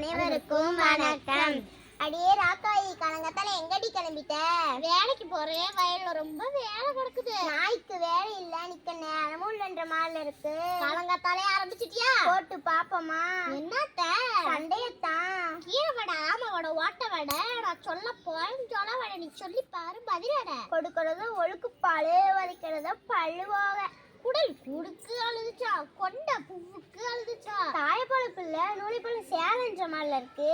அனைவருக்கும் வணக்கம். அடியே ராக்காயி, கலங்கத்தால எங்கடி கிளம்பிட்ட? வேலைக்கு போறேன். வயல்ல ரொம்ப வேலை கிடக்குது. நாய்க்கு வேலை இல்ல, நிக்க நேரமும் இல்லன்ற மாதிரி இருக்கு. கலங்கத்தாலே ஆரம்பிச்சிட்டியா? போட்டு பாப்போமா? என்னத்த சண்டையத்தான். கீரை வடை, ஆம வடை, ஓட்ட வடை நான் சொல்ல போறேன். சொல்ல வடை நீ சொல்லி பாரு, பதிலட. கொடுக்கறதும் ஒழுக்கு பாலு, வலிக்கிறதும் பல்லு போக. குடல் குடுக்கு அழுதுச்சா, கொண்ட பூவுக்கு அழுதுச்சா. தாயப்பழப்பு இல்ல, நூலிப்பழு சேலன்ற மாதிரி இருக்கு.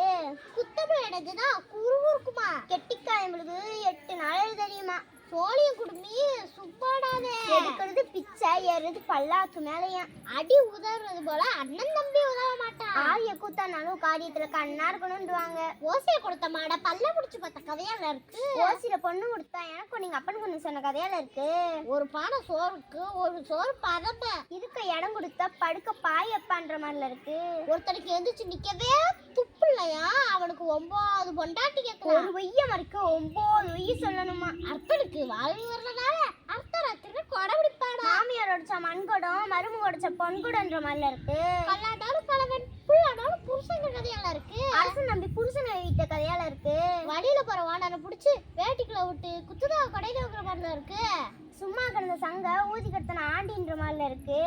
குத்தமிழ் எனக்குன்னா குறுகுறுக்குமா. கெட்டிக்காயம்பளுக்கு 8 நாள் தெரியுமா? சோழிய குடுமி சுப்பாடாதே. எடுக்கிறது பிச்சை, ஏறுறது பல்லாக்கு மேலையா. அடி உதறது போல அண்ணன் தம்பி உதவ மாட்டான். ஆரிய கூத்தானாலும் காரியத்துல கண்ணா இருக்கணும்ன்றாங்க. ஓசைய கொடுத்த மாட பல்ல புடிச்சு பார்த்த கதையால இருக்கு. ஓசில பொண்ணு கொடுத்தா எனக்கும் நீங்க அப்பனுக்கு ஒண்ணு சொன்ன கதையால இருக்கு. ஒரு பானை சோறுக்கு ஒரு சோறு பரப்ப இருக்க இடம் கொடுத்தா படுக்க பாயப்பான்ற மாதிரில இருக்கு. ஒருத்தனுக்கு எந்திரிச்சு நிக்கவே துப்பு இல்லையா? அவனுக்கு 9 பொண்டாட்டி கேட்க. ஒரு வெய்ய மறைக்க 9 வெய்ய சொல்லணுமா? அர்த்தனுக்கு வாழ்வு வர்றதால அர்த்தராத்திரிக்கு கொடை பிடிப்பாடா. மாமியார் உடைச்ச மண்குடம், மருமக உடைச்ச பொன்குடன்ற மாதிரில இருக்கு. கல்லாட்டாலும் பலவன், புல்லானாலும் புருஷங்க கதையால இருக்கு. அரசன் நம்பி புருஷனை வீட்ட கதையால இருக்கு. வழியில போற வாடான புடிச்சு வேட்டிக்குள்ள விட்டு குத்துதா கடையில வைக்கிற மாதிரில இருக்கு. சும்மா கிடந்த சங்க ஊதி கட்டன ஆண்டின்ற மாதிரில இருக்கு.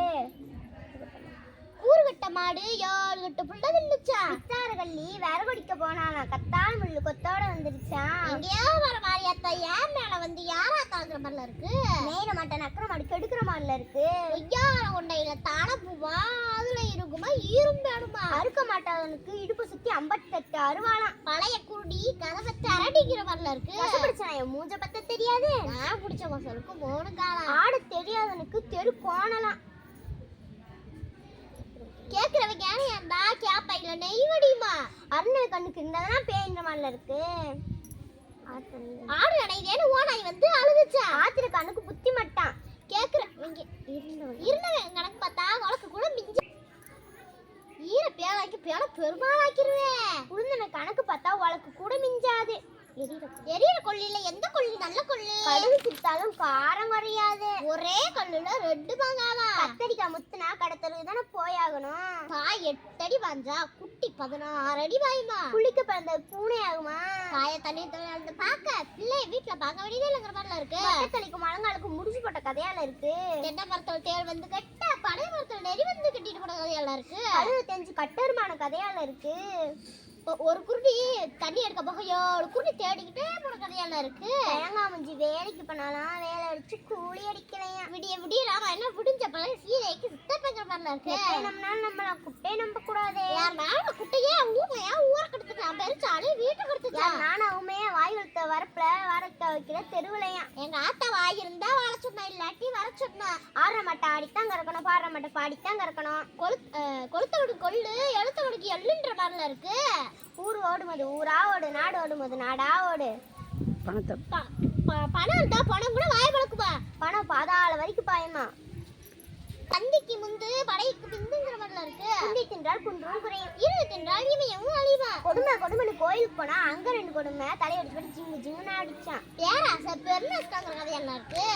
கூறு கட்ட மாடு 7 கட்ட புள்ள தின்னுச்சா. பித்தார கள்ளி விறகுடிக்க போனானா, கத்தாள் முள்ளு கொத்தோட வந்துருச்சான். எங்கேயோ வர மாதிரியாத்தா ஏன் மேல வந்து யாரா தாக்குற மாதிரில இருக்கு. மேல மாட்ட நக்கிற மாடு கெடுக்கிற மாதிரில இருக்கு. ஒய்யார கொண்டையில தானப்பூவா, அதுல இருக்குமா ஈரும்பேடுமா. அறுக்க மாட்டாதவனுக்கு இடுப்பு சுத்தி 58 அருவாளாம். பழைய குருடி கதவை திரடிக்கிற மாதிரில இருக்கு. கசப்பிடிச்சா மூஞ்ச பத்த தெரியாது. நான் பிடிச்ச மசலுக்கு 3 காலம். ஆட தெரியாதவனுக்கு தெரு கோணலாம். கேக்குறவங்க ஏன்டா கேப்பையில நெய் வடியுமா. அருண கண்ணுக்கு இருந்ததுனா பேயின்ற மாதிரில இருக்கு. ஆடு நடைதேன்னு ஓனாய் வந்து அழுதுச்சா. ஆத்திர கண்ணுக்கு புத்தி மட்டான். கேக்குறவங்க இருந்தவன் கணக்கு பார்த்தா உனக்கு கூட மிஞ்சி ஈர பேலாக்கி பேல பெருமாளாக்கிருவேன். உளுந்தவன் கணக்கு பார்த்தா உனக்கு கூட மிஞ்சாது. எரியற கொல்லில எந்த கொல்லி நல்ல கொல்லி? கடுகு சித்தாலும் காரம் குறையாது. ஒரே கல்லுல 2 பங்காவா. கத்தரிக்காய் முத்துனா கடத்தலுக்கு தானே போயாகணும். காய் 8 அடி வாஞ்சா குட்டி 16 அடி வாயுமா. குளிக்க பிறந்த பூனை ஆகுமா? காய தண்ணி தண்ணி பார்க்க பிள்ளை வீட்டுல பார்க்க வேண்டியதே இல்லைங்கிற மாதிரில இருக்கு. தலைக்கு மழங்காலுக்கு முடிச்சு போட்ட கதையால இருக்கு. தென்னை மரத்துல தேள் வந்து கட்ட, பனை மரத்துல நெறி வந்து கட்டிட்டு போன கதையால இருக்கு. அழுது தெரிஞ்சு கட்டருமான கதையால இருக்கு. ஒரு குருடி தண்ணி எடுக்க போக 7 குருடி தேடிக்கிட்டே போன கதையால இருக்கு. தேங்காய் மஞ்சி வேலைக்கு பண்ணாலாம், வேலை அடிச்சு கூலி அடிக்கலையா. விடிய விடிய நாம என்ன விடிஞ்ச பழக சீதைக்கு சித்தப்பங்கிற மாதிரில இருக்கு. நம்மள குட்டே நம்ப கூடாது. யாருனால குட்டையே ஊமையா ஊற கெடுத்துக்கலாம். பெருச்சாலு வீட்டுக்கு எடுத்துக்கலாம். நானும் உண்மையா வாய் வளர்த்த வரப்புல வாரக்க வைக்கிற தெருவிலையா. எங்க ஆத்தா வாய் இருந்தா வாழ சொன்னா, இல்லாட்டி வர சொன்னா. ஆடுற மாட்டை ஆடித்தான் கறக்கணும், பாடுற மாட்டை பாடித்தான் கறக்கணும். கொளுத்தவனுக்கு கொள்ளு, எழுத்தவனுக்கு எள்ளுன்ற மாதிரில இருக்கு. ஊர் ஓடுமது ஊரா ஓடு, நாடு ஓடுமது நாடா ஓடு. பணம் இருந்தா பணம் கூட வாய் பழக்குமா. பணம் பாதாள வரைக்கும் பாயமா. தந்திக்கு முந்து படைக்கு பிந்துங்கிற மாதிரில இருக்கு. குந்தி தின்றால் குன்றும் குறையும், இருள் தின்றால் இமையவும் அழிவா. கொடுமை கோயிலுக்கு போனா அங்க 2 கொடுமை தலையடிச்சு ஜிங்கு ஜிங்குன்னு அடிச்சான். பேராசை பெருநஷ்டங்கிற கதையெல்லாம் இருக்கு.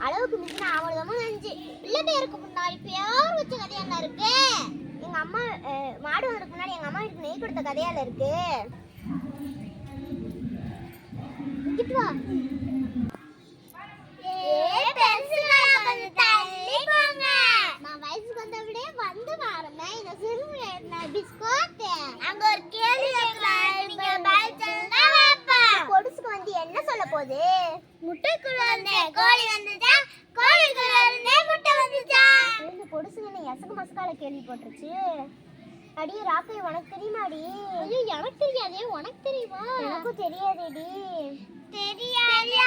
அளவுக்கு மிஞ்சினா அவ்வளவுதான் நஞ்சு. பிள்ளை பேருக்கு முன்னாடி பேர் வச்ச கதையெல்லாம் இருக்கு. எங்க அம்மா மாடு வந்ததுக்கு முன்னாடி எங்க அம்மா வீட்டுக்கு நெய் கொடுத்த கதையால இருக்கு. நான் வயசுக்கு வந்த விட வந்து வாரமே இந்த சிறுமுறை பிஸ்கோட். அங்க ஒரு கேள்வி கொடுசுக்கு வந்து என்ன சொல்ல போகுது? முட்டைக்குள்ள இருந்தே கோழி வந்துச்சா, கோழிக்குள்ள இருந்தே முட்டை வந்துச்சா. இந்த கொடுசுங்க எசகு மசக்கால கேள்வி போட்டுருச்சு. அடி ராக்கை, உனக்கு தெரியுமாடி? ஐயோ எனக்கு தெரியாதே, உனக்கு தெரியுமா? எனக்கும் தெரியாதேடி. தெரியாதா?